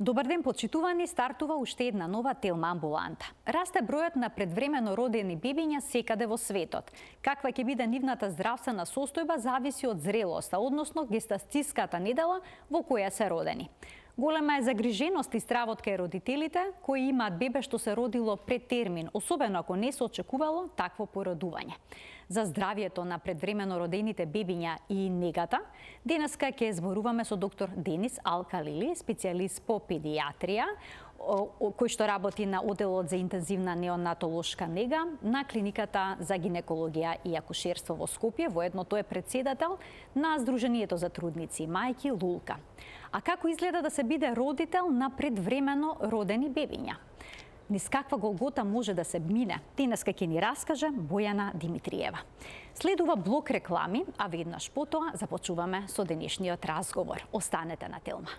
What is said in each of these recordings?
Добар ден, почитувани, стартува уште една нова Телма амбуланта. Расте бројот на предвремено родени бебиња секаде во светот. Каква ќе биде нивната здравствена состојба зависи од зрелоста, односно гестациската недела во која се родени. Голема е загриженост и стравот кај родителите кои имаат бебе што се родило пред термин, особено ако не се очекувало такво породување. За здравието на предвремено родените бебиња и негата, денеска ќе зборуваме со доктор Денис Алкалили, специјалист по педијатрија, кој што работи на оделот за интензивна неонатолошка нега на клиниката за гинекологија и акушерство во Скопје, воедно тој е председател на Сдруженијето за трудници и мајки Лулка. А како изгледа да се биде родител на предвремено родени бебиња? Низ каква голгота може да се мине? Денеска ќе ни раскаже Бојана Димитриева. Следува блок реклами, а веднаш потоа започуваме со денешниот разговор. Останете на Телма.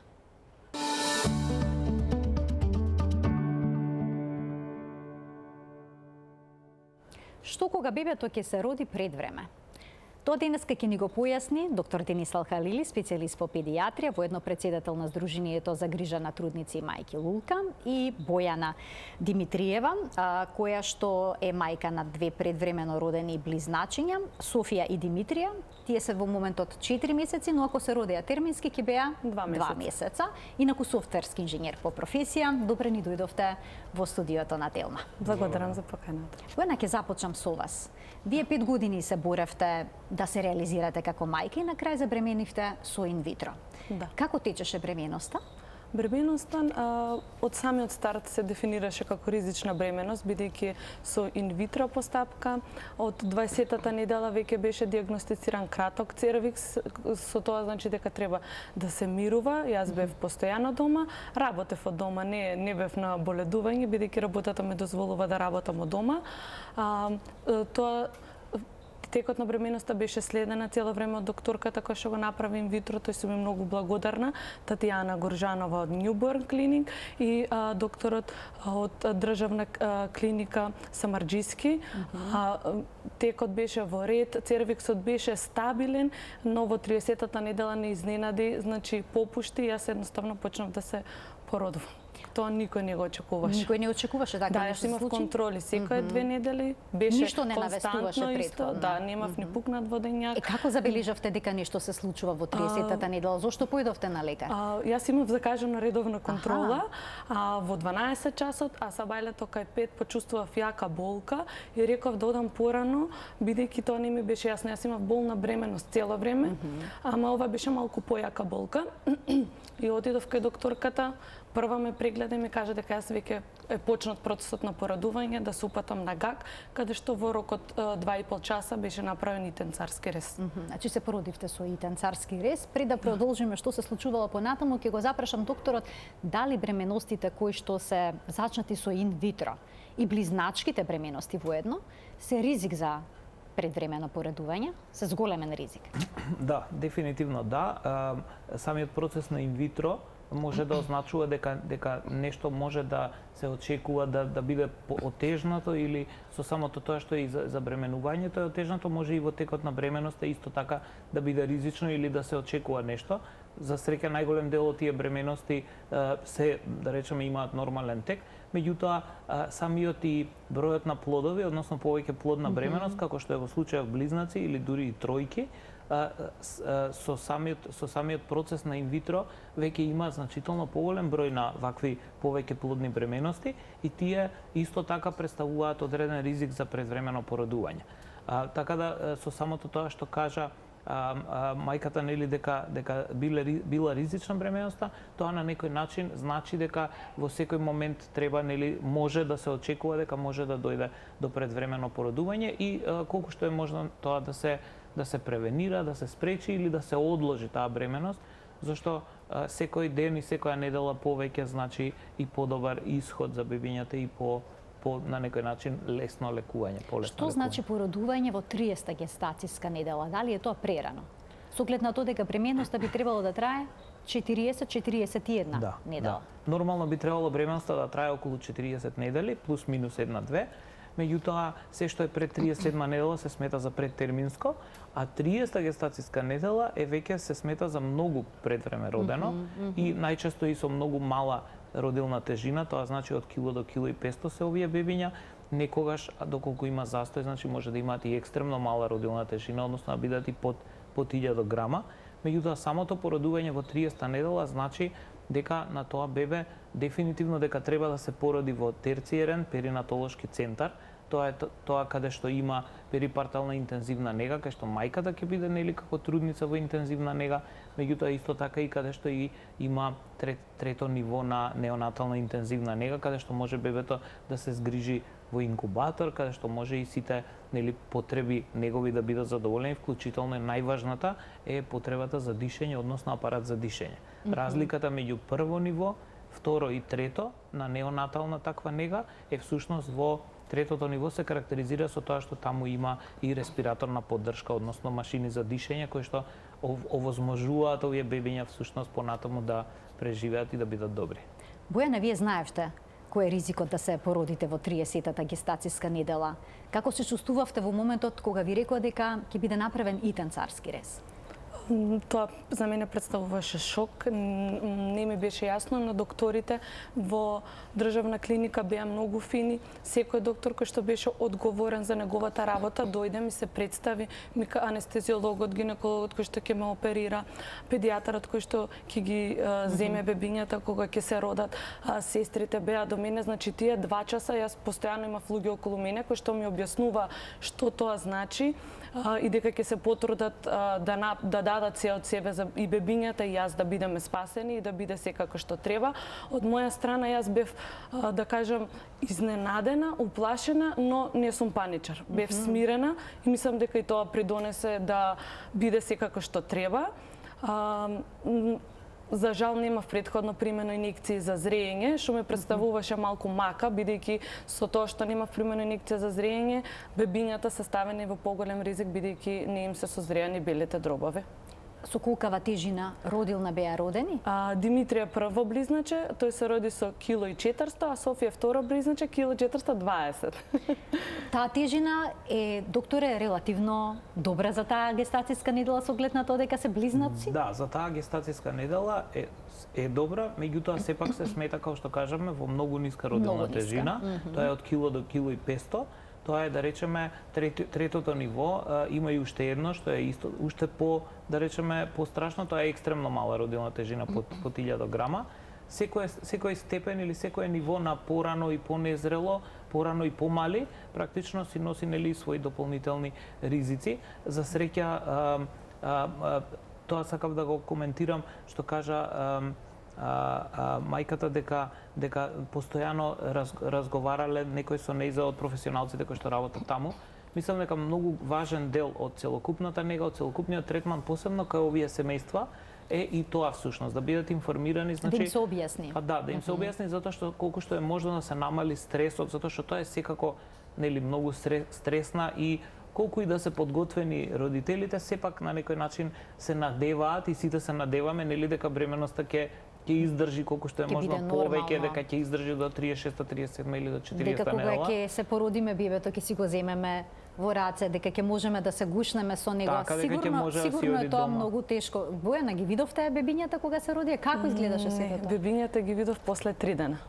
Што кога бебето ќе се роди пред време? Тоа денеска ќе ни го појасни доктор Денис Алкалили, специјалист по педијатрија, воедно председател на Сдруженијето за грижа на трудници и мајки Лулка, и Бојана Димитриева, која што е мајка на две предвремено родени близначиња, Софија и Димитрија. Тие се во моментот 4 месеци, но ако се родеа термински ќе беа 2 месеца. Инаку софтверски инженер по професија. Добре ни дојдовте во студиото на Телма. Благодарам за поканата. Бојана, ќе започнам со вас. Вие 5 години се боревте да се реализирате како мајка и на крај забременивте со инвитро. Да. Како течеше бременоста? Бременоста од самиот старт се дефинираше како ризична бременост, бидејќи со инвитро постапка од 20-та недела веќе беше диагностициран краток цервикс, со тоа значи дека треба да се мирува. Јас бев постојано дома, работев од дома, не бев на боледување, бидејќи работата ме дозволува да работам од дома. Текот на бременоста беше следена цело време од докторката која што го направи инвитро, тој сум многу благодарна, Татјана Горжанова од Нјуборн клиник и докторот од државна клиника Самарџиски. Текот беше во ред, цервиксот беше стабилен, но во 30-та недела не изненади, значи попушти, јас едноставно почнав да се породувам. Тоа никој не го очекуваше. Никој не очекуваше така да, нешто се случи? Да, јас имав контроли секој 2 недели, беше ништо не навестуваше претходно. Да, немав ни пукнат водењак. Како забележавте дека нешто се случува во 30-та недела? Зошто појдовте на лекар? Јас имав закажана редовна контрола во 12 часот, а сабајлето кај 5 почувствував јака болка и реков да одам порано, бидејќи тоа не ми беше јасно. Јас имав болна бременост цело време, ама ова беше малку појака болка. И отидов кај докторката, прва ме прегледа и ми кажа дека јас веќе е почнат процесот на порадување, да се упатам на ГАК, каде што во рок од 2,5 часа беше направен итен царски рез. Значи се породивте со итен царски рез. Пред да продолжиме што се случувало понатаму, ќе го запрашам докторот дали бременостите кои што се зачнати со инвитро и близначките бременности воедно се ризик за предвремено поредување, се зголемен ризик? Да, дефинитивно да. Самиот процес на инвитро може да означува дека нешто може да се очекува да биде отежнато или со самото тоа што е за бременувањето е отежнато, може и во текот на бременоста исто така да биде ризично или да се очекува нешто. За среќа најголем дел од тие бременности се, да речеме, имаат нормален тек, меѓутоа самиот и бројот на плодови, односно повеќе плодна бременост, како што е во случајот близнаци или дури и тројки, со самиот процес на инвитро веќе има значително поголем број на вакви повеќе плодни бременности и тие исто така представуваат одреден ризик за предвремено породување. Така да со самото тоа што кажа мајката, нели, дека била ризична бременоста, тоа на некој начин значи дека во секој момент треба, нели, може да се очекува дека може да дојде до предвремено породување и колку што е можно тоа да се превенира, да се спречи или да се одложи таа бременост, зашто секој ден и секоја недела повеќе значи и подобар исход за бебињата и по на некој начин лесно лекување, полесно Што значи породување во 30-та гестациска недела? Дали е тоа прерано? Со оглед на тоа дека бременоста би требало да трае 40-41 недела. Да. Нормално би требало бременоста да трае околу 40 недели, плюс минус 1-2. меѓутоа се што е пред 37 недела се смета за предтерминско, а 30-та гестацијска недела е веќе се смета за многу предвреме родено и најчесто и со многу мала родилна тежина, тоа значи од кило до кило и 500 се овие бебиња. Некогаш, доколку има застој, значи може да имаат и екстремно мала родилна тежина, односно да бидат и под 1000 грама. Меѓутоа, самото породување во 30-та недела значи дека на тоа бебе дефинитивно дека треба да се породи во терциерен перинатолошки центар. Тоа е тоа каде што има перипартална интензивна нега, каде што мајката ќе биде нели како трудница во интензивна нега, меѓутоа исто така и каде што и има трето ниво на неонатална интензивна нега, каде што може бебето да се згрижи во инкубатор, каде што може и сите нели потреби негови да бидат задоволени, вклучително најважната е потребата за дишење, односно апарат за дишење. Разликата меѓу прво ниво, второ и трето на неонатална таква нега е всушност во третото ниво се карактеризира со тоа што таму има и респираторна поддршка, односно машини за дишење кои што овозможуваат овие бебиња всушност понатаму да преживеат и да бидат добри. Бојана, вие знаевте кој е ризикот да се породите во 30-та гестацијска недела. Како се чувствувавте во моментот кога ви рекоа дека ќе биде направен итен царски рез? Тоа за мене представуваше шок, не ми беше јасно, но докторите во државна клиника беа многу фини. Секој доктор кој што беше одговорен за неговата работа дојде, ми се представи, мика анестезиологот, гинекологот кој што ќе ме оперира, педијатарот кој што ќе ги земе бебињата кога ќе се родат, сестрите беа до мене, значи тие 2 часа јас постојано имав луѓе околу мене кои што ми објаснува што тоа значи и дека ќе се потрудат да дадат се од себе за и бебињата и јас да бидеме спасени и да биде секако што треба. Од моја страна јас бев, да кажам, изненадена, уплашена, но не сум паничар. Бев смирена и мислам дека и тоа придонесе да биде секако што треба. За жал немав претходно примено инекции за зреење, што ме представуваше малку мака, бидејќи со тоа што немав примено инекција за зреење, бебињата се ставени во поголем ризик бидејќи не им се созреани белите дробови. Со колкава тежина родилна беа родени? Димитрија прво близначе, тој се роди со кило и 400, а Софија второ близначе, кило 420. Таа тежина е, докторе, релативно добра за таа гестацијска недела со оглед на тоа дека се близнаци? Да, за таа гестацијска недела е добра, меѓутоа сепак се смета, како што кажаме, во многу ниска родилна тежина. Тоа е од кило до кило и 500. Тоа е, да речеме, третото ниво, има и уште едно што е исто, уште по, да речеме, пострашно, тоа е екстремно мала родилна тежина под 1000 грама. Секој степен или секое ниво на порано и понезрело, порано и помали, практично си носи нели своји дополнителни ризици. За среќа, тоа сакав да го коментирам што кажа мајката дека постојано разговарале некои со нејза од професионалците кои што работат таму. Мислам дека многу важен дел од целокупната нега, од целокупниот третман, посебно кај овие семејства, е и тоа всушност, да бидат информирани, значи да им се објасни. Да им се објасни затоа што колку што е можно да се намали стресот, затоа што тоа е секако нели многу стресна и колку и да се подготвени родителите, сепак на некој начин се надеваат и сите се надеваме нели дека бременоста ќе издржи колку што е можно повеќе, дека ќе издржи до 36-та, 37 или до 40-та недела. Дека кога ќе се породиме бебето, ќе си го земеме во раце, дека ќе можеме да се гушнеме со него. Сигурно е тоа многу тешко. Бојана, ги видовте бебињата кога се родија? Како изгледаше сето тоа? Бебињата ги видов после 3 дена.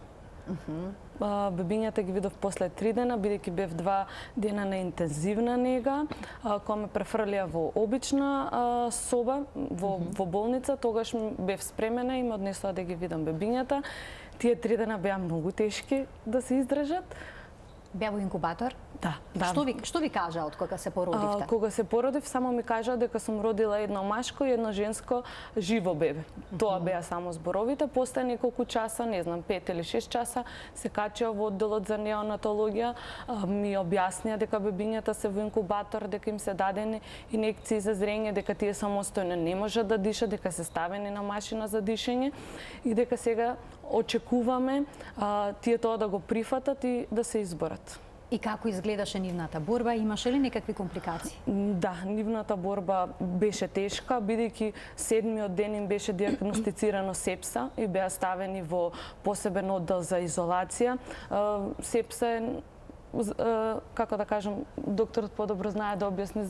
Бебињата ги видов после 3 дена, бидејќи бев 2 дена на интензивна нега, кога ме префрлија во обична соба, во болница, тогаш бев спремена и ме однесоа да ги видам бебињата. Тие 3 дена беа многу тешки да се издржат. Беа во инкубатор? Да. Што ви кажа од кога се породивте? Кога се породив, само ми кажа дека сум родила едно машко и едно женско живо бебе. Тоа беа само зборовите. После неколку часа, не знам, 5 или 6 часа, се качија во одделот за неонатологија, ми објаснија дека бебињата се во инкубатор, дека им се дадени инекции за зрење, дека тие самостојно не можат да дишат, дека се ставени на машина за дишење и дека сега очекуваме тие тоа да го прифатат и да се изборат. И како изгледаше нивната борба? Имаше ли некакви компликации? Да, нивната борба беше тешка, бидејќи 7-миот ден им беше диагностицирано сепса и беа ставени во посебен оддел за изолација. Сепса е како да кажам, докторот подобро знае да објасни,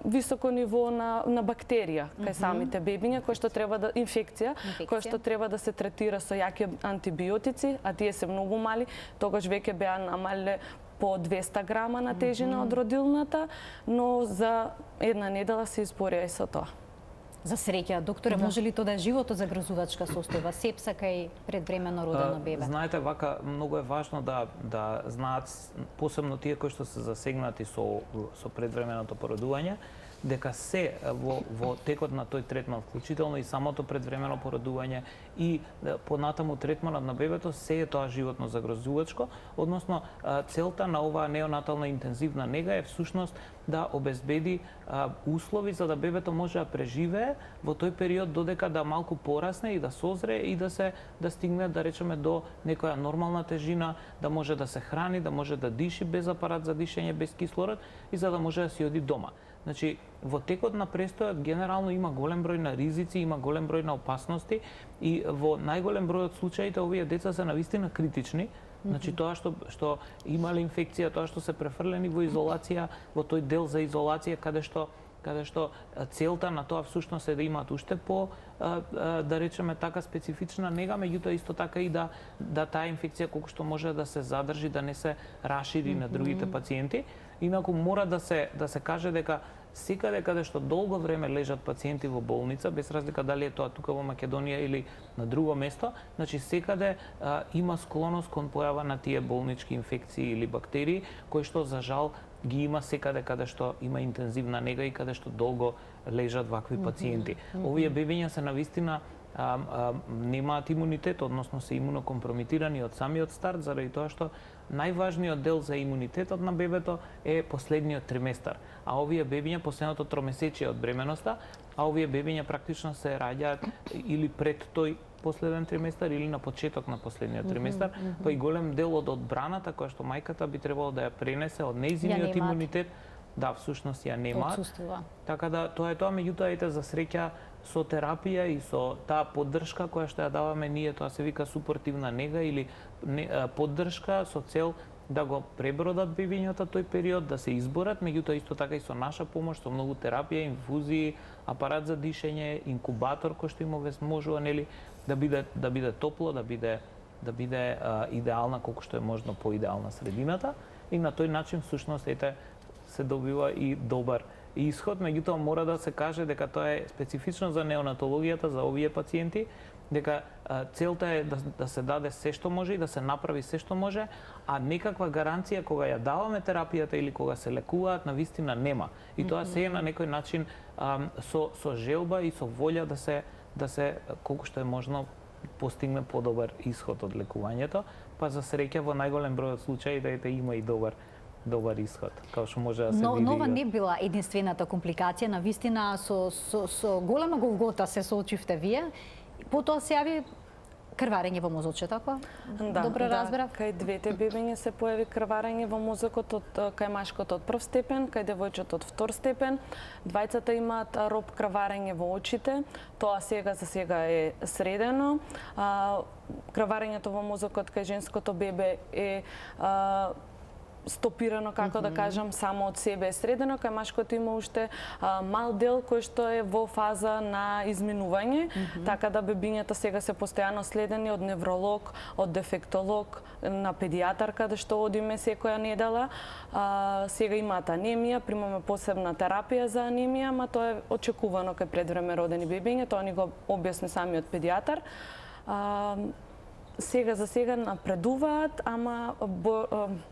високо ниво на бактерија кај самите бебиња, кој што треба да инфекција, кој што треба да се третира со јаки антибиотици, а тие се многу мали, тогаш веќе беа намалиле по 200 грама на тежина од родилната, но за една недела се изборија и со тоа. За среќа, докторе, може ли тоа да е животозагрозувачка состојба, сепса кај предвремено родено бебе? Знаете, вака многу е важно да знаат, посебно тие кои што се засегнати со предвременото породување, дека се во текот на тој третман, вклучително и самото предвремено породување и понатаму третманот на бебето, се е тоа животно загрозувачко, односно целта на оваа неонатална интензивна нега е всушност да обезбеди услови за да бебето може да преживее во тој период додека да малку порасне и да созре и да стигне, да речеме, до некоја нормална тежина, да може да се храни, да може да диши без апарат за дишење, без кислород и за да може да си оди дома. Значи, во текот на престојот генерално има голем број на ризици, има голем број на опасности и во најголем број од случаите овие деца се навистина критични. Значи, тоа што имале инфекција, тоа што се префрлени во изолација, во тој дел за изолација каде што целта на тоа всушност е да имаат уште по, да речеме така, специфична нега, меѓутоа исто така и да таа инфекција колку што може да се задржи, да не се рашири на другите пациенти. Инаку мора да се каже дека секаде каде што долго време лежат пациенти во болница, без разлика дали е тоа тука во Македонија или на друго место, значи секаде има склоност кон појава на тие болнички инфекции или бактерии, кои што за жал ги има секаде каде што има интензивна нега и каде што долго лежат вакви пациенти. Овие бебиња се навистина немаат имунитет, односно се имунокомпромитирани од самиот старт, заради тоа што најважниот дел за имунитетот на бебето е последниот триместар. А овие бебиња, последното тромесечие од бременоста, а овие бебиња практично се раѓаат или пред тој последен триместар или на почеток на последниот триместар, па и голем дел од одбраната која што мајката би требало да ја пренесе од нејзиниот имунитет, да, всушност ја немаат. Така да тоа е тоа, меѓутоа ете за среќа со терапија и со таа поддршка која што ја даваме ние, тоа се вика супортивна нега или поддршка со цел да го пребродат бебињата тој период, да се изборат, меѓутоа исто така и со наша помош, со многу терапија, инфузии, апарат за дишење, инкубатор кој што им овозможува, нели, да биде топло, да биде идеална колку што е можно поидеална средината и на тој начин всушност ете се добива и добар исход, меѓутоа мора да се каже дека тоа е специфично за неонатологијата, за овие пациенти, дека целта е да се даде се што може и да се направи се што може, а некаква гаранција кога ја даваме терапијата или кога се лекуваат навистина нема. И тоа се е на некој начин со желба и со волја да се колку што е можно постигне подобар исход од лекувањето, па за среќа во најголем број од случаите има и добар исход, како што може да се види. Но ова не била единствената компликација, навистина со голема голгота се соочивте вие. Потоа се јави крварење во мозокче, така? Добро разбрав? Кај двете бебиња се појави крварење во мозокот, кај машкот од прв степен, кај девојчето од втор степен. Двајцата имаат роб крварење во очите, тоа за сега е средено. Крварењето во мозокот кај женското бебе е стопирано, како да кажам, само од себе е средено, кај машкото има уште мал дел кој што е во фаза на изминување, така да бебињата сега се постојано следени од невролог, од дефектолог, на педијатар каде што одиме секоја недела. Сега имаат анемија, примаме посебна терапија за анемија, ама тоа е очекувано кај предвреме родени бебиња, тоа ни го објасни самиот педијатар. Сега за сега напредуваат, ама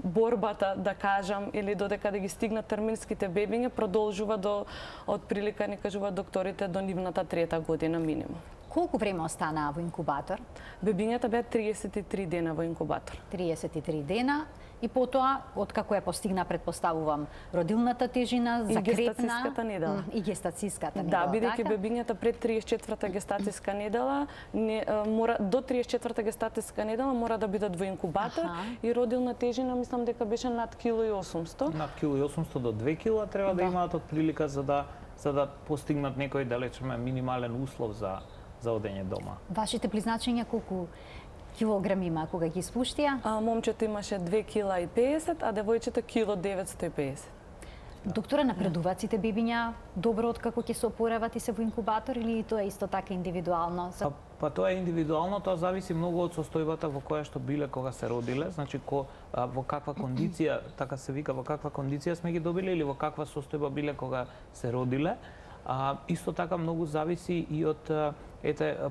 борбата, да кажам, или додека да ги стигнат терминските бебиња, продолжува до, од прилика ни кажуваат докторите, до нивната 3-та година минимум. Колку време останаа во инкубатор? Бебињата беа 33 дена во инкубатор. 33 дена и потоа, откако ја постигна, предпоставувам, родилната тежина, закрепна... И гестацијската недела. И гестацијската недела, да, бидејќи бебињата пред 34-та гестацијска недела, до 34-та гестацијска недела мора да бидат во инкубатор и родилна тежина, мислам дека беше над 1.800 кг. Над 1.800 до 2 кг треба да имаат од прилика за да постигнат некој, да речеме, минимален услов за одење дома. Вашите близначиња колку килограми има кога ги спуштија? Момчето имаше 2,50 кг, а девојчето 1,950 кг. Доктора, напредуваат сите бебиња добро откако ќе се опорават и се во инкубатор или тоа е исто така индивидуално? Па тоа е индивидуално, тоа зависи многу од состојбата во која што биле кога се родиле, значи во каква кондиција, така се вика, во каква кондиција сме ги добиле или во каква состојба биле кога се родиле. Исто така многу зависи и од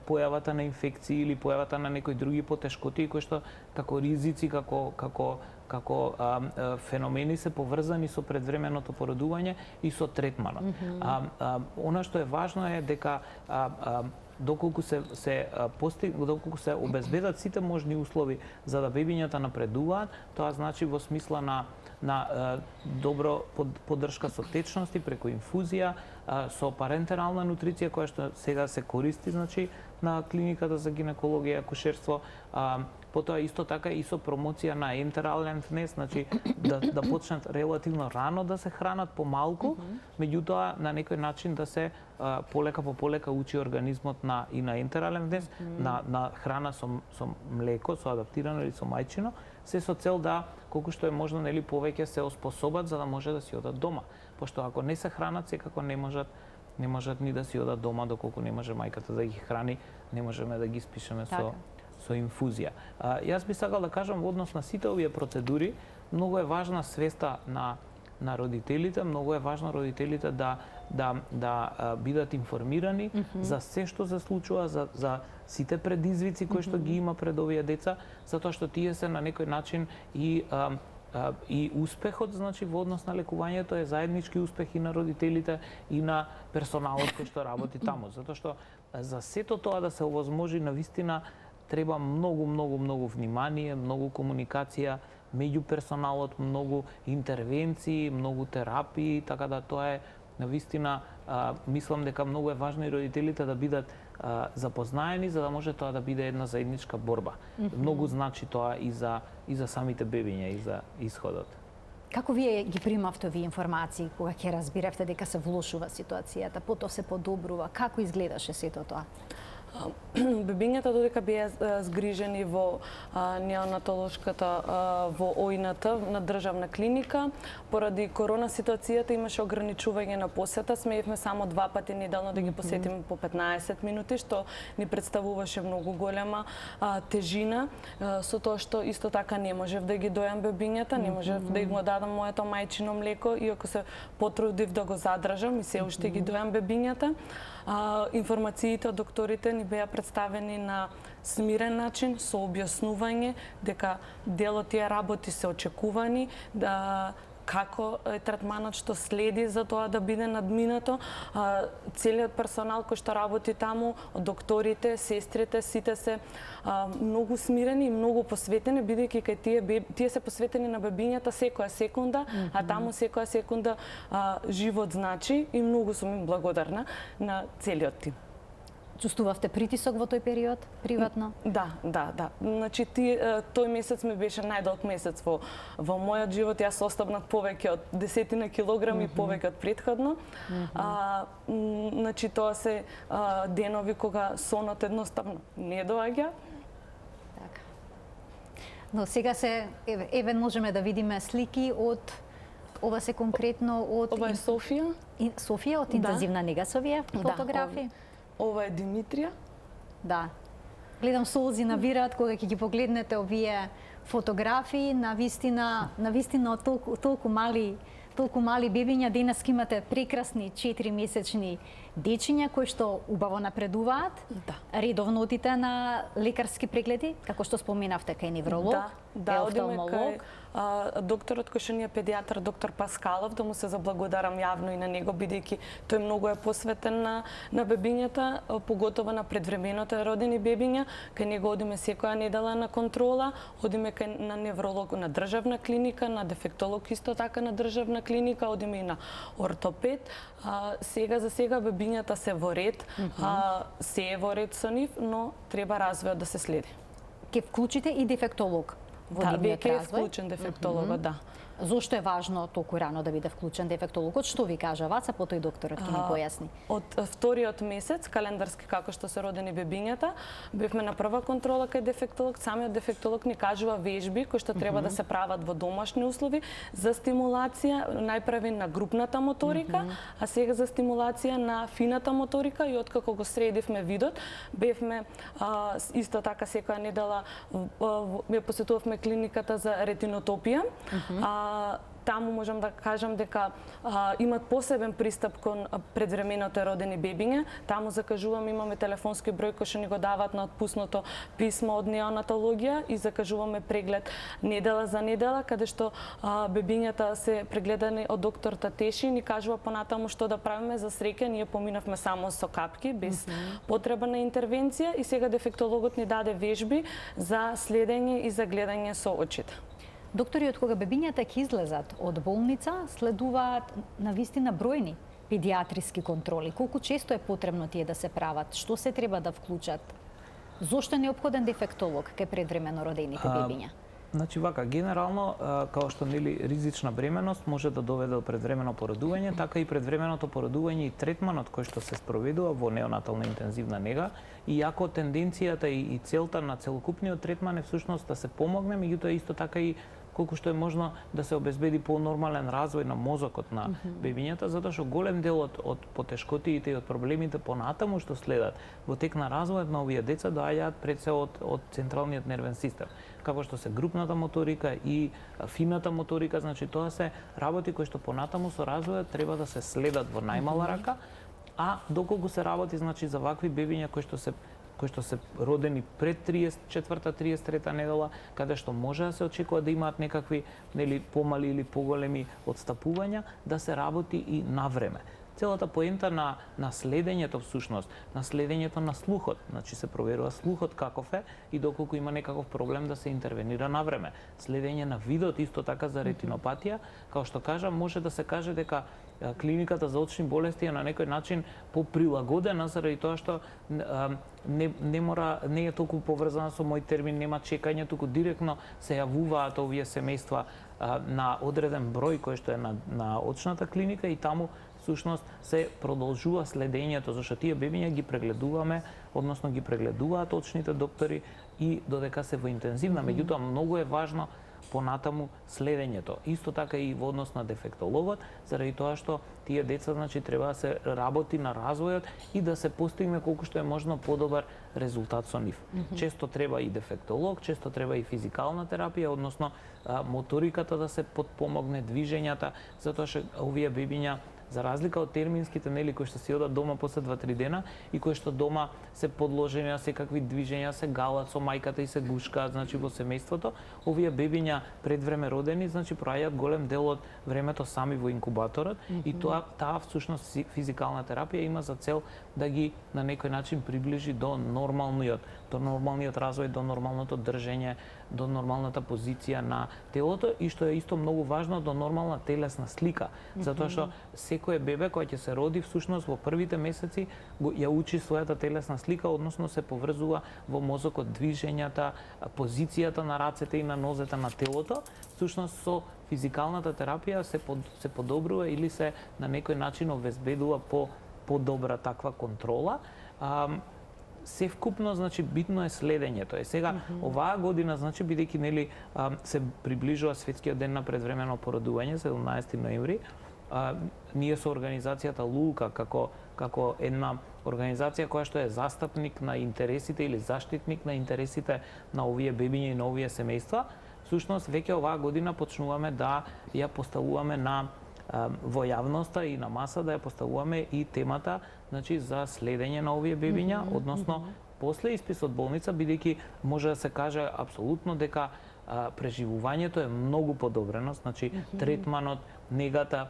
појавата на инфекции или појавата на некои други потешкоти кои што како ризици, како феномени се поврзани со предвременото породување и со третманот. Она што е важно е дека доколку се обезбедат сите можни услови за да бебињата напредуваат, тоа значи во смисла на добро поддршка со течности преку инфузија, со парентерална нутриција која што сега се користи, значи на клиниката за гинекологија и акушерство, потоа исто така и со промоција на ентерален внес, значи да почнат релативно рано да се хранат помалку, меѓутоа на некој начин да се полека по полека учи организмот и на ентерален внес, на храна со млеко, со адаптирано или со мајчино, се со цел да колку што е можно нели повеќе се оспособат за да може да си одат дома, пошто ако не се хранат секако не можат ни да си одат дома доколку не може мајката да ги храни, не можеме да ги спишеме со инфузија. Јас би сакал да кажам во однос на сите овие процедури, многу е важна свеста на родителите, многу е важно родителите да бидат информирани за се што се случува, за сите предизвици кои што ги има пред овие деца, затоа што тие се на некој начин и успехот, значи во однос на лекувањето е заеднички успех и на родителите и на персоналот кој што работи таму, затоа што за сето тоа да се овозможи навистина треба многу внимание, многу комуникација меѓу персоналот, многу интервенции, многу терапии, така да тоа е навистина мислам дека многу е важно и родителите да бидат запознаени за да може тоа да биде една заедничка борба. Многу значи тоа и за самите бебиња и за исходот. Како вие ги примавте овие информации кога ќе разбиравте дека се влошува ситуацијата, потоа се подобрува, како изгледаше сето тоа? Бебињата додека беа згрижени во неонатолошката во ОИНТ на државна клиника, поради корона ситуацијата имаше ограничување на посета, смеевме само 2 пати неделно да ги посетиме по 15 минути, што ни представуваше многу голема тежина, со тоа што исто така не можев да ги дојам бебињата, не можев да им го дадам моето мајчино млеко, иако се потрудив да го задржам и се уште ги дојам бебињата. Информациите од докторите ни беа представени на смирен начин, со објаснување дека дел од тие работи се очекувани, како е третманот што следи за тоа да биде надминато. Целиот персонал кој што работи таму, од докторите, сестрите, сите се многу смирени и многу посветени, бидејќи кај тие се посветени на бебињата секоја секунда, а таму секоја секунда живот значи и многу сум им благодарна на целиот тим. Чувствувавте притисок во тој период, приватно? Да. Значи, тој месец ми беше најдолг месец во мојот живот. Јас останав повеќе од 10 килограми повеќе од претходно. Значи, тоа се денови кога сонот едноставно не доаѓа. Така. Но сега еве можеме да видиме слики од ова се конкретно од Ова е Софија. Софија од интензивна нега со овие фотографии. Ова е Димитрија. Да. Гледам солзи набираат кога ќе ги погледнете овие фотографии, навистина толку мали бебиња, денес имате прекрасни 4-месечни дечиња кои што убаво напредуваат. Да. Редовно одите на лекарски прегледи, како што споменавте кај невролог, офталмолог. Докторот кој што ни е педијатар, доктор Паскалов, да му се заблагодарам јавно и на него, бидејќи тој многу е посветен на бебињата, поготово на предвременото родени бебиња. Кај него одиме секоја недела на контрола, одиме на невролог на државна клиника, на дефектолог исто така на државна клиника, одиме и на ортопед. Сега за сега бебињата се во ред, се е во ред со нив, но треба развојот да се следи. Ке вклучите и дефектолог во Да, нивниот веќе е развој? вклучен дефектологот, да. Зошто е важно толку рано да биде вклучен дефектологот? Што ви кажа Ваца, потоа и докторот ќе ни појасни. Од вториот месец, календарски како што се родени бебињата, бевме на прва контрола кај дефектолог. Самиот дефектолог ни кажува вежби кои што треба да се прават во домашни услови за стимулација, најпрви на групната моторика, а сега за стимулација на фината моторика, и откако го средивме видот, бевме исто така секоја недела ја посетувавме клиниката за ретинотопија. Таму можам да кажам дека имат посебен пристап кон предвременото родени бебиња. Таму закажуваме, имаме телефонски број кој што ни го даваат на отпуснато писмо од неонатологија и закажуваме преглед недела за недела, каде што бебињата се прегледани од доктор Татеши и ни кажува понатаму што да правиме. За среќа ние поминавме само со капки, без потреба на интервенција, и сега дефектологот ни даде вежби за следење и за гледање со очите. Доктори, од кога бебињата ќе излезат од болница, следуваат навистина бројни педиатриски контроли. Колку често е потребно тие да се прават? Што се треба да вклучат? Зошто е неопходен дефектолог кај предвремено родените бебиња? Значи вака, генерално, као што нели ризична бременост може да доведе до предвремено породување, така и предвременото породување и третманот кој што се спроведува во неонатална интензивна нега, иако тенденцијата и целта на целокупниот третман е всушност да се помогне, меѓутоа исто така и колку што е можно да се обезбеди понормален развој на мозокот на бебињата, затоа што голем дел од потешкотиите и од проблемите понатаму што следат во тек на развојот на овие деца доаѓаат пред се од централниот нервен систем, како што се групната моторика и фината моторика. Значи тоа се работи кои што понатаму со развојот треба да се следат во најмала рака, а доколку се работи значи за вакви бебиња кои што се родени пред 34-33 недела, каде што може да се очекува да имаат некакви нели помали или поголеми отстапувања, да се работи и на време. Целата поента на следењето всушност, на следењето на слухот, значи се проверува слухот каков е и доколку има некаков проблем да се интервенира на време. Следење на видот исто така за ретинопатија, како што кажа, може да се каже дека клиниката за очни болести е на некој начин поприлагодена заради тоа што не е толку поврзана со мој термин, нема чекање, туку директно се јавуваат овие семејства на одреден број кој што е на очната клиника и таму всушност се продолжува следењето, зашто тие бебиња ги прегледуваме, односно ги прегледуваат очните доктори и додека се во интензивна, меѓутоа многу е важно понатаму следењето. Исто така и во однос на дефектологот, заради тоа што тие деца значи треба да се работи на развојот и да се постигне колку што е можно подобар резултат со нив. Често треба и дефектолог, често треба и физикална терапија, односно моториката да се подпомогне, движењата, затоа што овие бебиња за разлика од терминските нели кои што си одат дома после 2-3 дена и кои што дома се подложени на секакви движења, се галат со мајката и се гушкаат, значи во семејството, овие бебиња пред време родени, значи проаѓаат голем дел од времето сами во инкубаторот и таа всушност физикална терапија има за цел да ги на некој начин приближи до нормалниот развој, до нормалното држење, до нормалната позиција на телото и што е исто многу важно до нормална телесна слика, затоа што секое бебе кој ќе се роди всушност во првите месеци ја учи својата телесна слика, односно се поврзува во мозокот движењата, позицијата на рацете и на нозете на телото, всушност со физикалната терапија се подобрува или се на некој начин обезбедува подобра таква контрола. Се вкупно, значи, битно е следењето. Сега, оваа година, значи, бидејќи нели се приближува светскиот ден на предвремено породување, 17 ноември, ние со организацијата Лулка, како една организација која што е застапник на интересите или заштитник на интересите на овие бебиња и на овие семејства, всушност веќе оваа година почнуваме да ја поставуваме во јавноста и на маса да ја поставуваме и темата, значи, за следење на овие бебиња, односно после испис од болница, бидејќи може да се каже апсолутно дека преживувањето е многу подобрено, значи третманот, негата,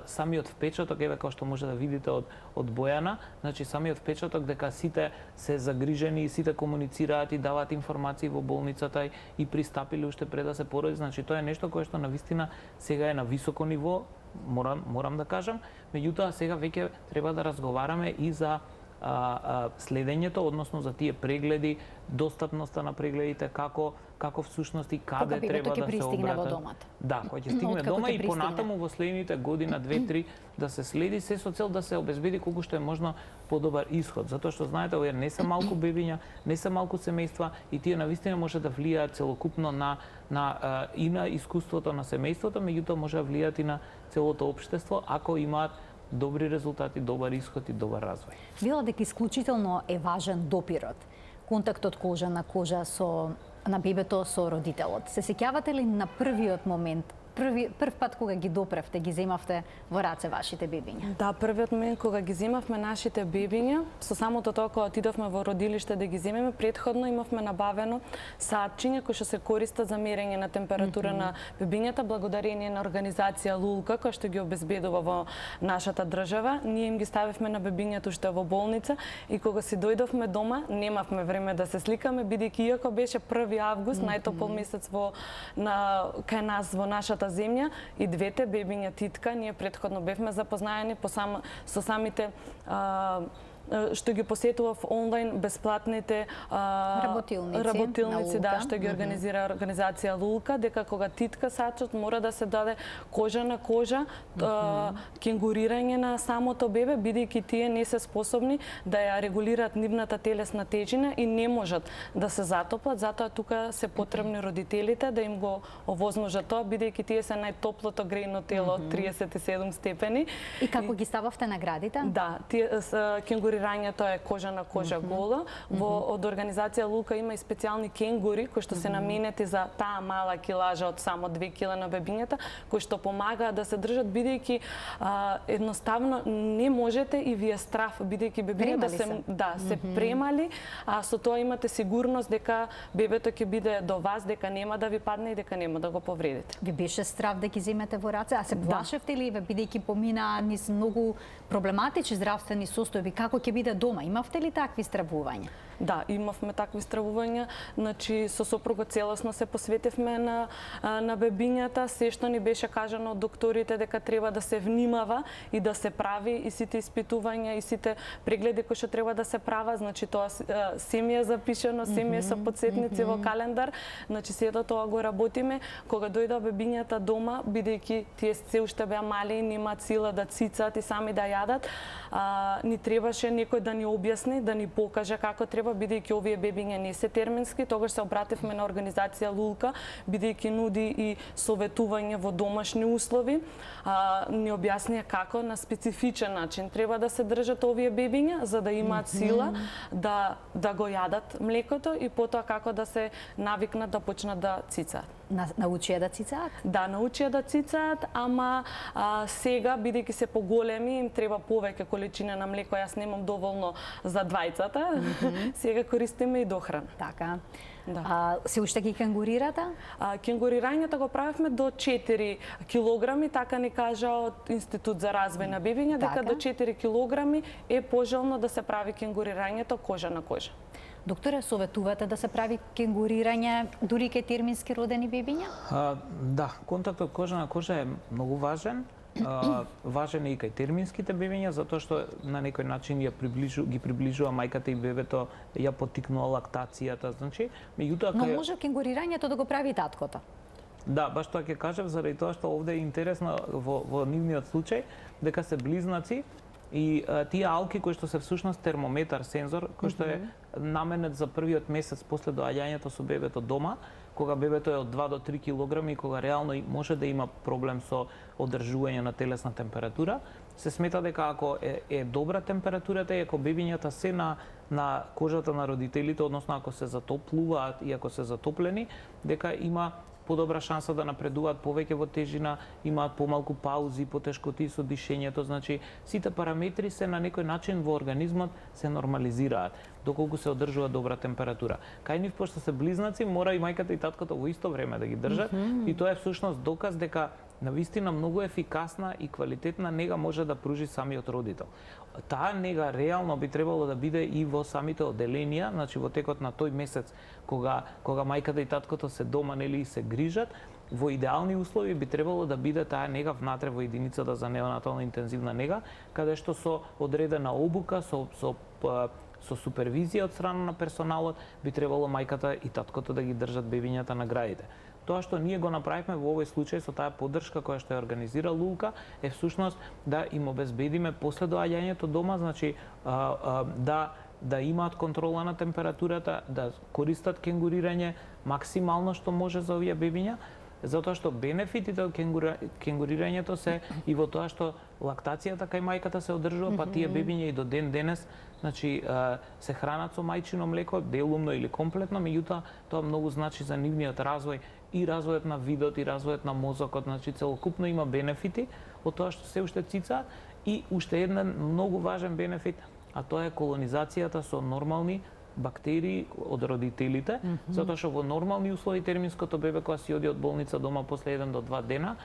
самиот впечаток, еве како што може да видите од Бојана, значи самиот впечаток дека сите се загрижени и сите комуницираат и даваат информации во болницата и пристапиле уште пред да се породи, значи тоа е нешто кое што навистина сега е на високо ниво, морам да кажам, меѓутоа сега веќе треба да разговараме и за следењето, односно за тие прегледи, достапноста на прегледите, како всушност и каде треба да се обратат. Да, кога ќе стигне дома и понатаму во следните година, 2-3, да се следи се со цел да се обезбеди колку што е можно подобар исход, затоа што знаете, овие не се малку бебиња, не се малку семејства и тие навистина може да влијаат целокупно и на искуството на семејството, меѓутоа може да влијаат и на целото општество ако имаат добри резултати, добар исход и добар развој. Вела дека исклучително е важен допирот, контактот кожа на кожа на бебето со родителот. Се сеќавате ли на првиот момент, прв пат кога ги допревте, ги земавте во раце вашите бебиња? Да, првиот момент кога ги земавме нашите бебиња, со самото тоа кога отидовме во родилиште да ги земеме, претходно имавме набавено саатчиња кои што се користат за мерење на температура на бебињата, благодарение на организација Лулка, која што ги обезбедува во нашата држава. Ние им ги ставивме на бебињата уште во болница и кога си дојдовме дома, немавме време да се сликаме, бидејќи иако беше 1 август, најтопол месец кај нас во нашата земја, и двете бебиња титка, ние претходно бевме запознаени со самите што ги посетував онлайн бесплатните работилници, да, што ги организира организација Лулка, дека кога титка сачот мора да се даде кожа на кожа, кенгурирање на самото бебе, бидејќи тие не се способни да ја регулираат нивната телесна тежина и не можат да се затоплат, затоа тука се потребни родителите да им го овозможат тоа, бидејќи тие се најтоплото грејно тело од 37 степени. И како ги стававте наградите? Да, кенгурирањето е кожа на кожа голо. Од организација Лука има и специјални кенгури кои што се наменети за таа мала килажа од само 2 кила на бебињата, кои што помагаат да се држат, бидејќи едноставно не можете и ви е страф, бидејќи бебињата се премали, а со тоа имате сигурност дека бебето ќе биде до вас, дека нема да ви падне и дека нема да го повредите. Ви беше страф да ги земете во раце, а се плашевте ли, бидејќи помина низ многу проблематични здравствени состојби, како ќе биде дома? Имавте ли такви стравувања? Да, имавме такви стравувања, значи со сопруга целосно се посветивме на бебињата, се што ни беше кажано од докторите дека треба да се внимава и да се прави и сите испитувања и сите прегледи кои што треба да се прават, значи тоа се ми е запишано, се ми е со подсетници во календар, значи сето тоа го работиме. Кога дојдоа бебињата дома, бидејќи тие се уште беа мали и немаат сила да цицаат и сами да јадат, ни требаше некој да ни објасни, да ни покаже како треба, бидејќи овие бебиња не се термински. Тогаш се обративме на организација Лулка, бидејќи нуди и советување во домашни услови. Ни објаснија како на специфичен начин треба да се држат овие бебиња за да имаат сила да го јадат млекото и потоа како да се навикнат да почнат да цицаат. Научија да цицаат? Да, научија да цицаат, ама сега, бидејќи се поголеми, им треба повеќе количина на млеко. Јас немам доволно за двајцата. Сега користиме и дохрана. Така. Да. Се уште ги кенгурирате? Кенгурирањето го правевме до 4 килограми, така ни кажа од Институт за развој на бебиња, дека до 4 килограми е пожелно да се прави кенгурирањето кожа на кожа. Докторе, советувате да се прави кенгурирање дури кај термински родени бебиња? Да, контактот кожа на кожа е многу важен. Важен е и кај терминските бебиња, затоа што на некој начин ги приближува мајката и бебето, ја поттикнува лактацијата, значи, меѓутоа Но може кенгурирањето да го прави таткото? Да, баш тоа ќе кажев, заради тоа што овде е интересно во нивниот случај, дека се близнаци и тие алки кои што се всушност термометар, сензор, кој што е наменет за првиот месец после доаѓањето со бебето дома, кога бебето е од 2 до 3 килограми и кога реално може да има проблем со одржување на телесна температура, се смета дека ако е добра температурата и ако бебињата се на кожата на родителите, односно ако се затоплуваат и ако се затоплени, дека има подобра шанса да напредуваат повеќе во тежина, имаат помалку паузи, потешкоти со дишењето, значи сите параметри се на некој начин во организмот се нормализираат доколку се одржува добра температура. Кај нив, пошто се близнаци, мора и мајката и таткото во исто време да ги држат и тоа е всушност доказ дека навистина многу ефикасна и квалитетна нега може да пружи самиот родител. Таа нега реално би требало да биде и во самите оделенија, значи во текот на тој месец кога мајката и таткото се дома, нели, и се грижат, во идеални услови би требало да биде таа нега внатре во единицата за неонатална интензивна нега, каде што со одредена обука, со со супервизија од страна на персоналот, би требало мајката и таткото да ги држат бебињата на граите. Тоа што ние го направивме во овој случај со таа поддршка која што ја организира Лука е всушност да им обезбедиме после доаѓањето дома, значи да имаат контрола на температурата, да користат кенгурирање максимално што може за овие бебиња, затоа што бенефитите од кенгурирањето се и во тоа што лактацијата кај мајката се одржува, па тие бебиња и до ден денес значи се хранат со мајчино млеко, делумно или комплетно, меѓутоа тоа многу значи за нивниот развој и развојот на видот и развојот на мозокот, значи целокупно има бенефити од тоа што се уште цицаат и уште еден многу важен бенефит, а тоа е колонизацијата со нормални бактерии од родителите, затоа што во нормални услови терминското бебе кога си оди од болница дома после 1 до 2 дена,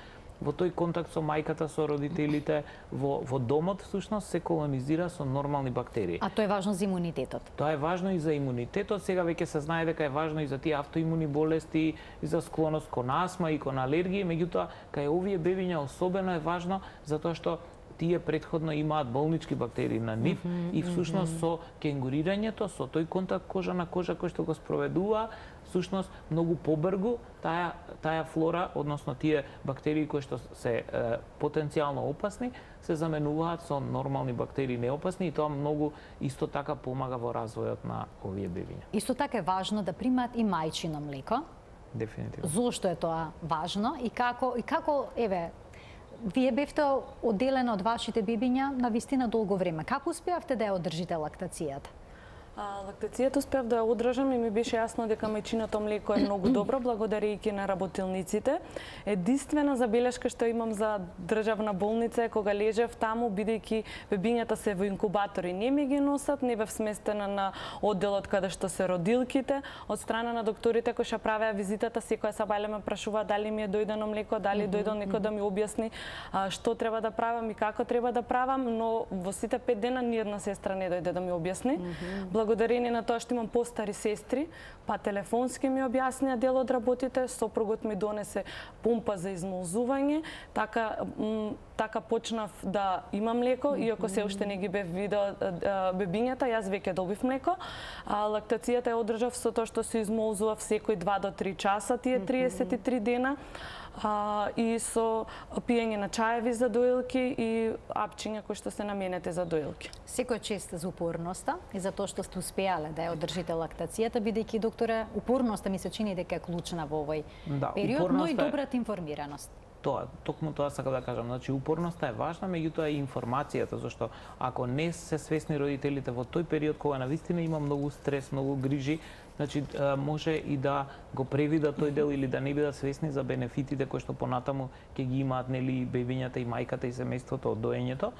во тој контакт со мајката, со родителите, во домот всушност се колонизира со нормални бактерии. А тоа е важно за имунитетот. Тоа е важно и за имунитетот, сега веќе се знае дека е важно и за тие автоимуни болести, и за склоност кон астма и кон алергии, меѓутоа кај овие бебиња особено е важно затоа што тие претходно имаат болнички бактерии на нив и всушност со кенгурирањето, со тој контакт кожа на кожа кој што го спроведува, всушност многу побрзо таа флора, односно тие бактерии кои што се потенцијално опасни, се заменуваат со нормални бактерии неопасни и тоа многу исто така помага во развојот на овие бебиња. Исто така е важно да примаат и мајчино млеко. Дефинитивно. Зошто е тоа важно и како еве вие бевте одделена од вашите бебиња на вистина долго време. Како успеавте да ја одржите лактацијата? Лактацијата успеав да ја одржам и ми беше јасно дека мајчиното млеко е многу добро благодарејќи на работилниците. Единствена забелешка што имам за државна болница е кога лежев таму, бидејќи бебињата се во инкубатори, не ме ги носат, не бев сместена на одделот каде што се родилките. Од страна на докторите кои што правеа визитата, секоја сабајле ме прашува дали ми е дојдено млеко, дали дојдол некој да ми објасни што треба да правам и како треба да правам, но во сите 5 дена ни една сестра не дојде да ми објасни. Благодарение на тоа што имам постари сестри, па телефонски ми објаснија дел од работите, сопругот ми донесе помпа за измолзување, така почнав да имам млеко, иако се уште не ги бев видел бебињата, јас веќе добив млеко. Лактацијата ја одржав со тоа што се измолзував секој 2 до 3 часа, тие 33 дена. И со пиење на чаеви за доилки и апчиња кои што се наменете за доилки. Секој чест за упорноста и за тоа што сте успеале да ја одржите лактацијата, бидејќи докторе, упорноста ми се чини дека е клучна во овој период, но и добрата информираност. Токму тоа сакам да кажам, значи упорноста е важна, меѓутоа и информацијата, зашто ако не се свесни родителите во тој период кога навистина има многу стрес, многу грижи, значи може и да го превидат тој дел или да не бидат свесни за бенефитите кои што понатаму ќе ги имаат нели бебињата и мајката и семејството од доењето.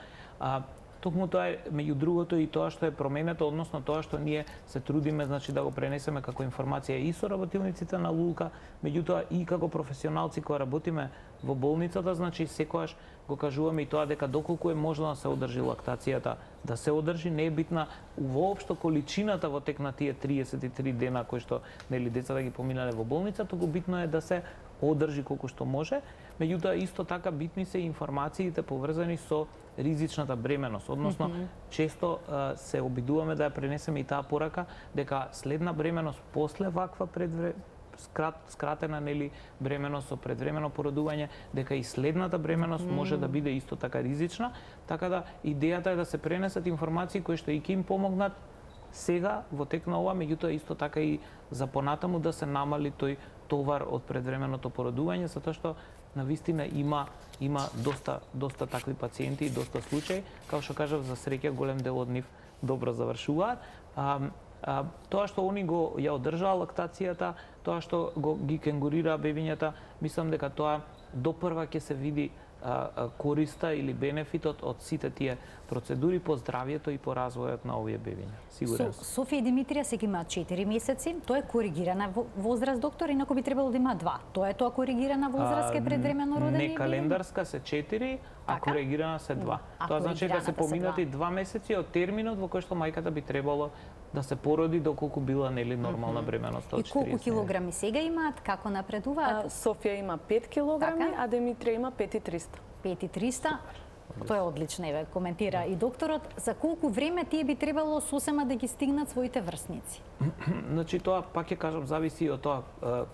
Токму тоа е меѓу другото и тоа што е променето, односно тоа што ние се трудиме значи да го пренесеме како информација и со работилниците на Лука, меѓутоа и како професионалци кои работиме во болницата, значи секогаш го кажуваме и тоа дека доколку е можно да се одржи лактацијата, да се одржи, не е битна воопшто количината во тек на тие 33 дена кои што нели децата ги поминале во болница, туку битно е да се одржи колку што може. Меѓутоа исто така битни се информациите поврзани со ризичната бременост, односно често се обидуваме да ја пренесеме и таа порака дека следна бременост после ваква скратена нели бременост со предвремено породување, дека и следната бременост може да биде исто така ризична, така да идејата е да се пренесат информации кои што и ќе им помогнат сега во тек на ова, меѓутоа исто така и за понатаму да се намали тој товар од предвременото породување, затоа што навистина има доста такви пациенти и доста случаи, како што кажав, за среќа голем дел од нив добро завршуваат. Тоа што они го ја одржаа лактацијата, тоа што ги кенгурираа бебињата, мислам дека тоа допрва ќе се види користа или бенефитот од сите тие процедури по здравјето и по развојот на овие бебиња. Сигурен сум. Софија и Димитрија сега имаат 4 месеци, тоа е коригирана возраст, доктор, инаку би требало да има 2. Тоа е тоа коригирана возраст кај предвремено родени? Не календарска се 4, а коригирана се 2. Тоа значи дека се поминати 2 месеци од терминот во кој што мајката би требало да се породи доколку била нели нормална бременост од 40. И колку килограми сега имаат, како напредуваат? Софија има 5 килограми, а Димитрија има 5300. 5300. Тоа е одлично, еве, коментира и докторот. За колку време тие би требало сосема да ги стигнат своите врсници? Значи тоа, пак ќе кажам, зависи од тоа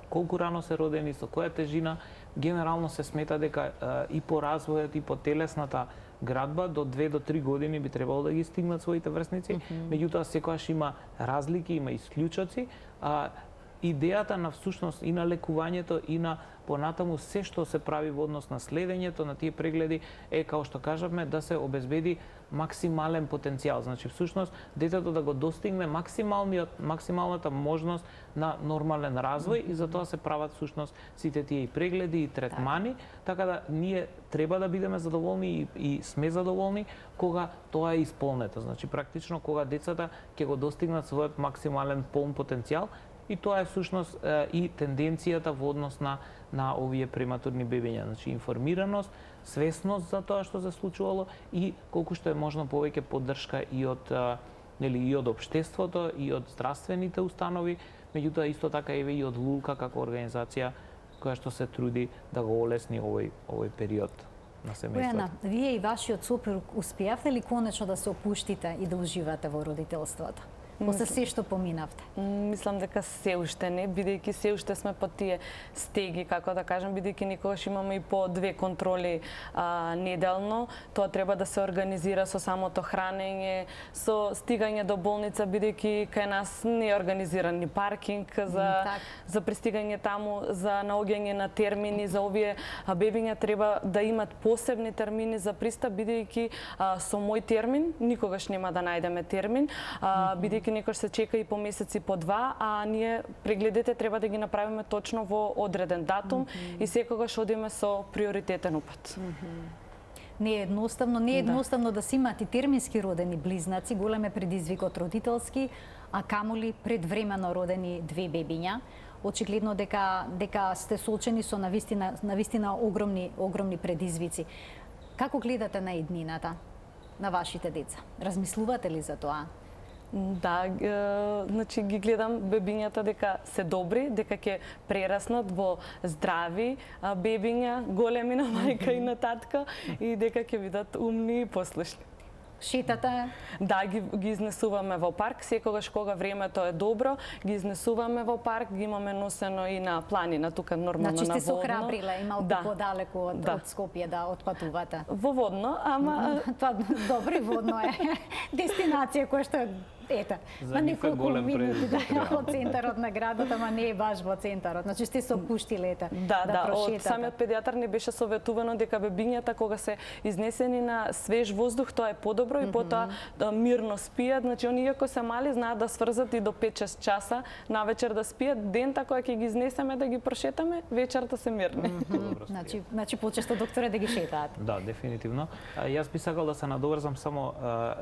колку рано се родени, со која тежина. Генерално се смета дека и по развојот и по телесната градба до 2 до 3 години би требало да ги стигнат своите врсници. Меѓутоа секогаш има разлики, има исклучоци. Идејата на всушност и на лекувањето и на понатаму се што се прави во однос на следењето на тие прегледи е, као што кажавме, да се обезбеди максимален потенцијал. Значи всушност детето да го достигне максималната можност на нормален развој и затоа се прават всушност сите тие и прегледи и третмани, така да ние треба да бидеме задоволни и сме задоволни кога тоа е исполнето. Значи практично кога децата ќе го достигнат својот максимален полн потенцијал. И тоа е всушност и тенденцијата во однос на овие прематурни бебиња. Значи информираност, свесност за тоа што се случувало и колку што е можно повеќе поддршка и од општеството и од здравствените установи, меѓутоа исто така еве и од Лулка како организација која што се труди да го олесни овој период на семејството. Бојана, вие и вашиот сопруг успеавте ли конечно да се опуштите и да уживате во родителството? После се што поминавте? Мислам дека се уште не, бидејќи се уште сме по тие стеги, како да кажам, бидејќи никогаш имаме и по 2 контроли неделно. Тоа треба да се организира со самото хранење, со стигање до болница, бидејќи кај нас не е организиран ни паркинг за пристигање таму, за наоѓање на термини, за овие бебиња треба да имат посебни термини за пристап, бидејќи со мој термин никогаш нема да најдеме термин, бидејќи некош се чека и по месец и по 2, а ние прегледите треба да ги направиме точно во одреден датум и секогаш одиме со приоритетен упат. Не е едноставно да се имат и термински родени близнаци, голем е предизвикот родителски, а камоли предвремено родени 2 бебиња. Очигледно дека сте соочени со навистина огромни предизвици. Како гледате на иднината на вашите деца? Размислувате ли за тоа? Да, значи ги гледам бебињата дека се добри, дека ќе прераснат во здрави бебиња, големи на мајка и на татка и дека ќе бидат умни и послушни. Шетата? Да, ги изнесуваме во парк, секогаш кога времето е добро, ги изнесуваме во парк, ги имаме носено и на планина, тука нормално на Водно. Значи сте се охрабриле и малку подалеку од Скопје да отпатувате. Во Водно, ама... Тоа добро и Водно е дестинација која што за неколку минути од центарот на градот, ама не е баш во центарот. Значи сте се опуштиле да прошетате. Од самиот педијатар не беше советувано дека бебињата кога се изнесени на свеж воздух, тоа е подобро и потоа мирно спијат. Значи они иако се мали знаат да сврзат и до 5-6 часа навечер да спијат. Дента кога ќе ги изнесеме да ги прошетаме, вечерта се мирни. Значи почесто докторе да ги шетаат. Да, дефинитивно. Јас би сакал да се надоврзам само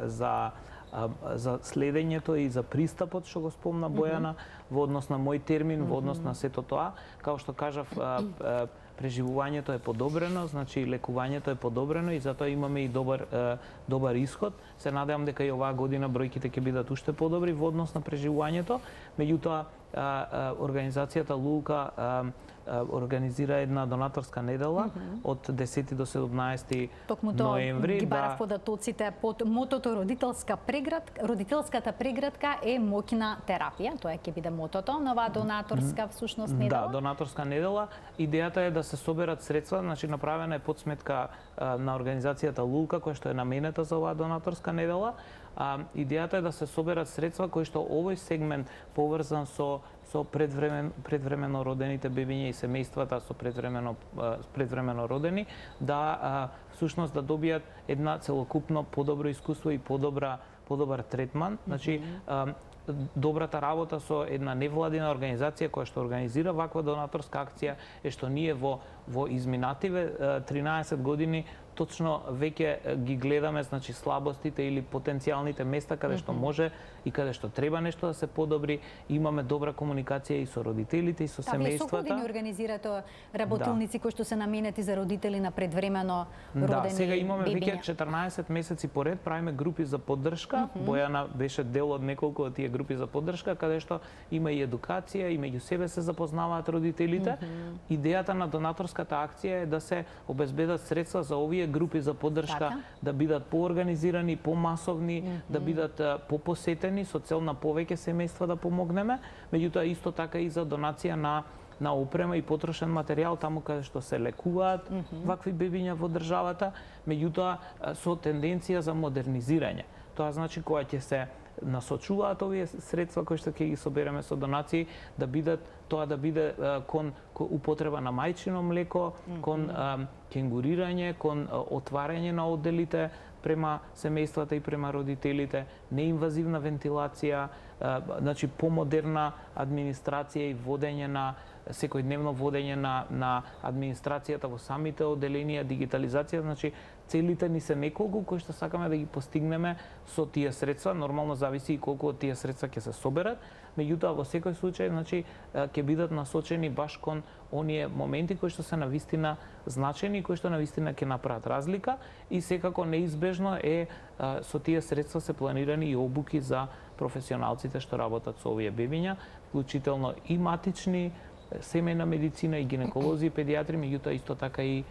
за следењето и за пристапот што го спомна Бојана во однос на мој термин, во однос на сето тоа. Као што кажав, преживувањето е подобрено, значи лекувањето е подобрено и затоа имаме и добар исход. Се надевам дека и оваа година бројките ќе бидат уште подобри во однос на преживувањето. Меѓутоа, организацијата Лулка организира една донаторска недела од 10 до 17 ноември. Ги барав податоците под мотото родителската преградка е моќна терапија. Тоа ќе биде мотото на оваа донаторска всушност недела. Да, донаторска недела. Идејата е да се соберат средства, значи направена е подсметка на организацијата Лулка која што е наменета за оваа донаторска недела. Идејата е да се соберат средства кои што овој сегмент поврзан со предвремено родените бебиња и семејствата со предвремено родени, да всушност да добијат една целокупно подобро искуство и подобар третман. Значи добрата работа со една невладина организација која што организира ваква донаторска акција е што ние во изминативе 13 години точно веќе ги гледаме, значи слабостите или потенцијалните места каде што може и каде што треба нешто да се подобри. Имаме добра комуникација и со родителите и со семејствата. Вие со години организирате работилници кои што се наменети за родители на предвремено родени бебиња. Да, сега имаме веќе 14 месеци поред, правиме групи за поддршка. Бојана беше дел од неколку од тие групи за поддршка, каде што има и едукација, и меѓу себе се запознаваат родителите. Идејата на донаторската акција е да се обезбедат средства за овие тие групи за поддршка да бидат поорганизирани, помасовни, да бидат попосетени со цел на повеќе семејства да помогнеме, меѓутоа исто така и за донација на опрема и потрошен материјал таму каде што се лекуваат вакви бебиња во државата, меѓутоа со тенденција за модернизирање. Тоа значи кога ќе се насочуваат овие средства кои што ќе ги собереме со донации да биде кон употреба на мајчино млеко, кон кенгурирање, кон отварање на одделите према семејствата и према родителите, неинвазивна вентилација, значи помодерна администрација и водење на секојдневно водење на администрацијата во самите одделенија, дигитализација, значи целите ни се неколку кои што сакаме да ги постигнеме со тие средства, нормално зависи и колку од тие средства ќе се соберат, меѓутоа во секој случај значи ќе бидат насочени баш кон оние моменти кои што се навистина значени, кои што навистина ќе направат разлика и секако неизбежно е со тие средства се планирани и обуки за професионалците што работат со овие бебиња, вклучително и матични, семејна медицина и гинеколози и педиатри, меѓутоа исто така и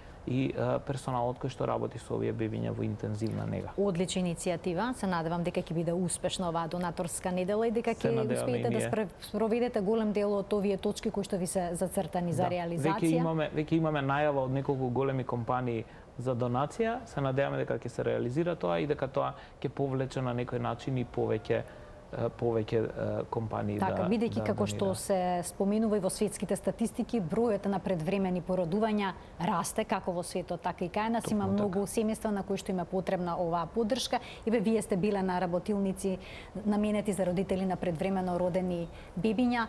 персоналот кој што работи со овие бебиња во интензивна нега. Одлична иницијатива. Се надевам дека ќе биде успешна оваа донаторска недела и дека ќе успеете да спроведете голем дел од овие точки кои што ви се зацртани за реализација. Веќе имаме најава од неколку големи компании за донација. Се надеваме дека ќе се реализира тоа и дека тоа ќе повлече на некој начин и повеќе компании така, бидејќи како што се споменува и во светските статистики, бројот на предвремени породувања расте како во светот, така и кај нас. Има многу семејства на кои што има потребна оваа поддршка. И вие сте биле на работилници наменети за родители на предвремено родени бебиња.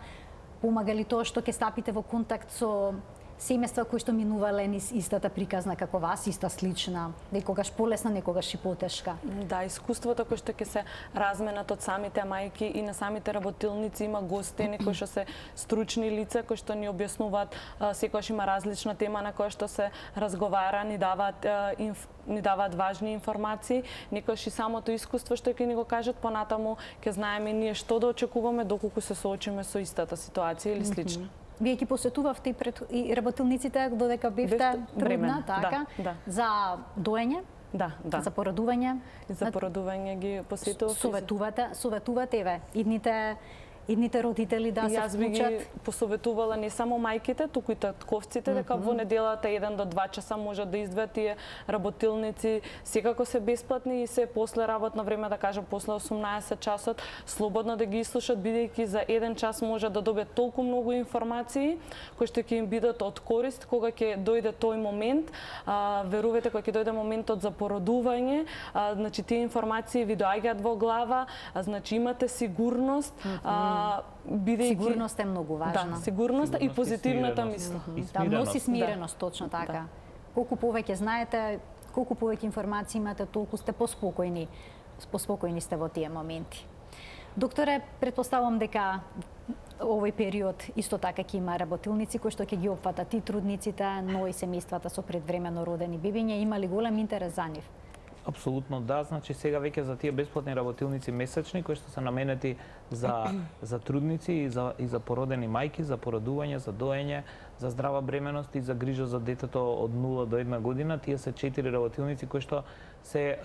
Помага ли тоа што ќе стапите во контакт со семејства кои што минувале низ истата приказна како вас, иста слична, некогаш полесна, некогаш и потешка? Да, искуството кои што ќе се разменат од самите мајки и на самите работилници, има гостини кои што се стручни лица кои што ни објаснуваат, секогаш има различна тема на која што се разговара, ни даваат важни информации, некогаш и самото искуство што ќе ни го кажат понатаму, ќе знаеме ние што да очекуваме доколку се соочиме со истата ситуација или слична. Вие ги посетувавте и работилниците додека бевте трудна, така? Да. За доење? Да. За породување? За породување ги посетував. Советувате, идните родители да се вклучат? Јас би ги посоветувала не само мајките, туку и татковците, дека во неделата 1 до 2 часа можат да издвојат тие работилници. Секако се бесплатни и се после работно време, да кажам, после 18 часот, слободно да ги слушат, бидејќи за 1 час може да добијат толку многу информации, кои што ќе им бидат од корист кога ќе дојде тој момент. Верувате, кога ќе дојде моментот за породување, значи тие информации ви доаѓаат во глава, значи имате сигурност, сигурност е многу важна. Да, сигурноста и позитивната мисла. Да, носи смиреност, точно така. Да. Колку повеќе знаете, колку повеќе информации имате, толку сте поспокојни сте во тие моменти. Докторе, претпоставувам дека овој период исто така ќе има работилници кои што ќе ги опфатат и трудниците, но и семејствата со предвремено родени бебиња. Има ли голем интерес за нив? Апсолутно да, значи сега веќе за тие бесплатни работилници месечни кои што се наменети за трудници и за породени мајки, за породување, за доење, за здрава бременост и за грижа за детето од 0 до 1 година, тие се 4 работилници кои што се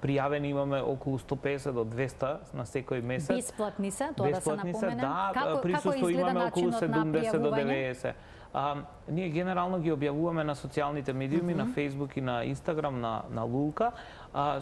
пријавени, имаме околу 150 до 200 на секој месец. Бесплатни се, тоа да се напомене. Да, како имаме околу начинот на 70 до 90. Ние генерално ги објавуваме на социјалните медиуми, на Facebook и на Instagram, на Лулка,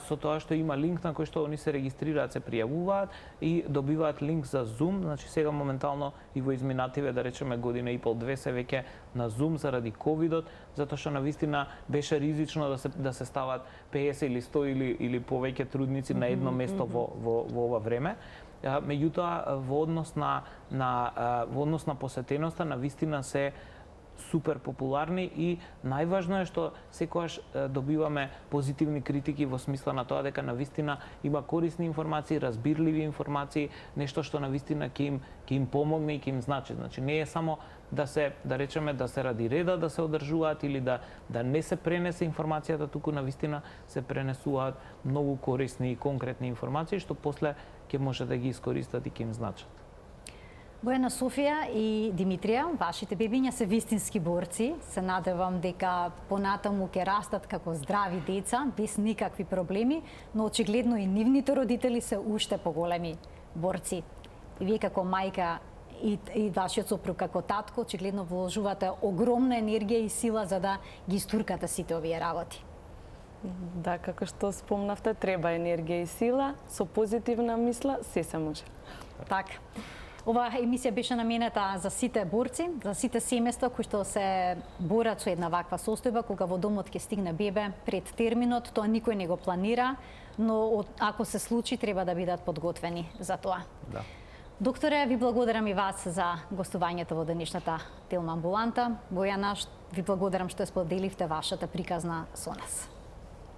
со тоа што има линк на кој што они се регистрираат, се пријавуваат и добиваат линк за Zoom. Значи сега моментално и во изминативе, да речеме година и пол, 2 се веќе на Zoom заради ковидот, затоа што навистина беше ризично да се стават 50 или 100 или повеќе трудници на едно место во ова време. Меѓутоа во однос на посетеноста навистина се супер популарни и најважно е што секогаш добиваме позитивни критики во смисла на тоа дека навистина има корисни информации, разбирливи информации, нешто што навистина ќе им помогне и ќе им значи. Значи не е само да се ради реда да се одржуваат или да не се пренесе информацијата, туку навистина се пренесуваат многу корисни и конкретни информации што после ќе може да ги искористат и ќе им значат. Бојана, Софија и Димитрија, вашите бебиња се вистински борци. Се надевам дека понатаму ќе растат како здрави деца, без никакви проблеми, но очигледно и нивните родители се уште поголеми борци. И вие како мајка и вашиот сопруг како татко, очигледно вложувате огромна енергија и сила за да ги истуркате сите овие работи. Да, како што спомнавте, треба енергија и сила, со позитивна мисла се може. Така. Оваа емисија беше наменета за сите борци, за сите семејства кои што се борат со една ваква состојба, кога во домот ќе стигне бебе пред терминот, тоа никој не го планира, но ако се случи, треба да бидат подготвени за тоа. Да. Докторе, ви благодарам и вас за гостувањето во денешната Телма амбуланта. Бојана, ви благодарам што споделивте вашата приказна со нас.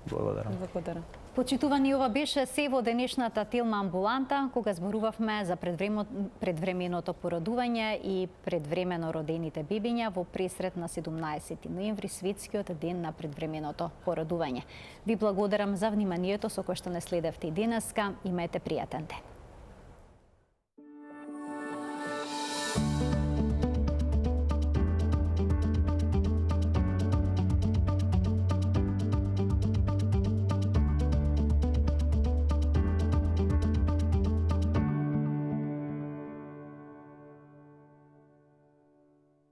Благодарам. Благодарам. Почитувани, ова беше се во денешната Телма амбуланта, кога зборувавме за предвременото породување и предвремено родените бебиња во пресрет на 17 ноември, светскиот ден на предвременото породување. Ви благодарам за вниманието со кое што не следевте и денеска. Имајте пријатен ден.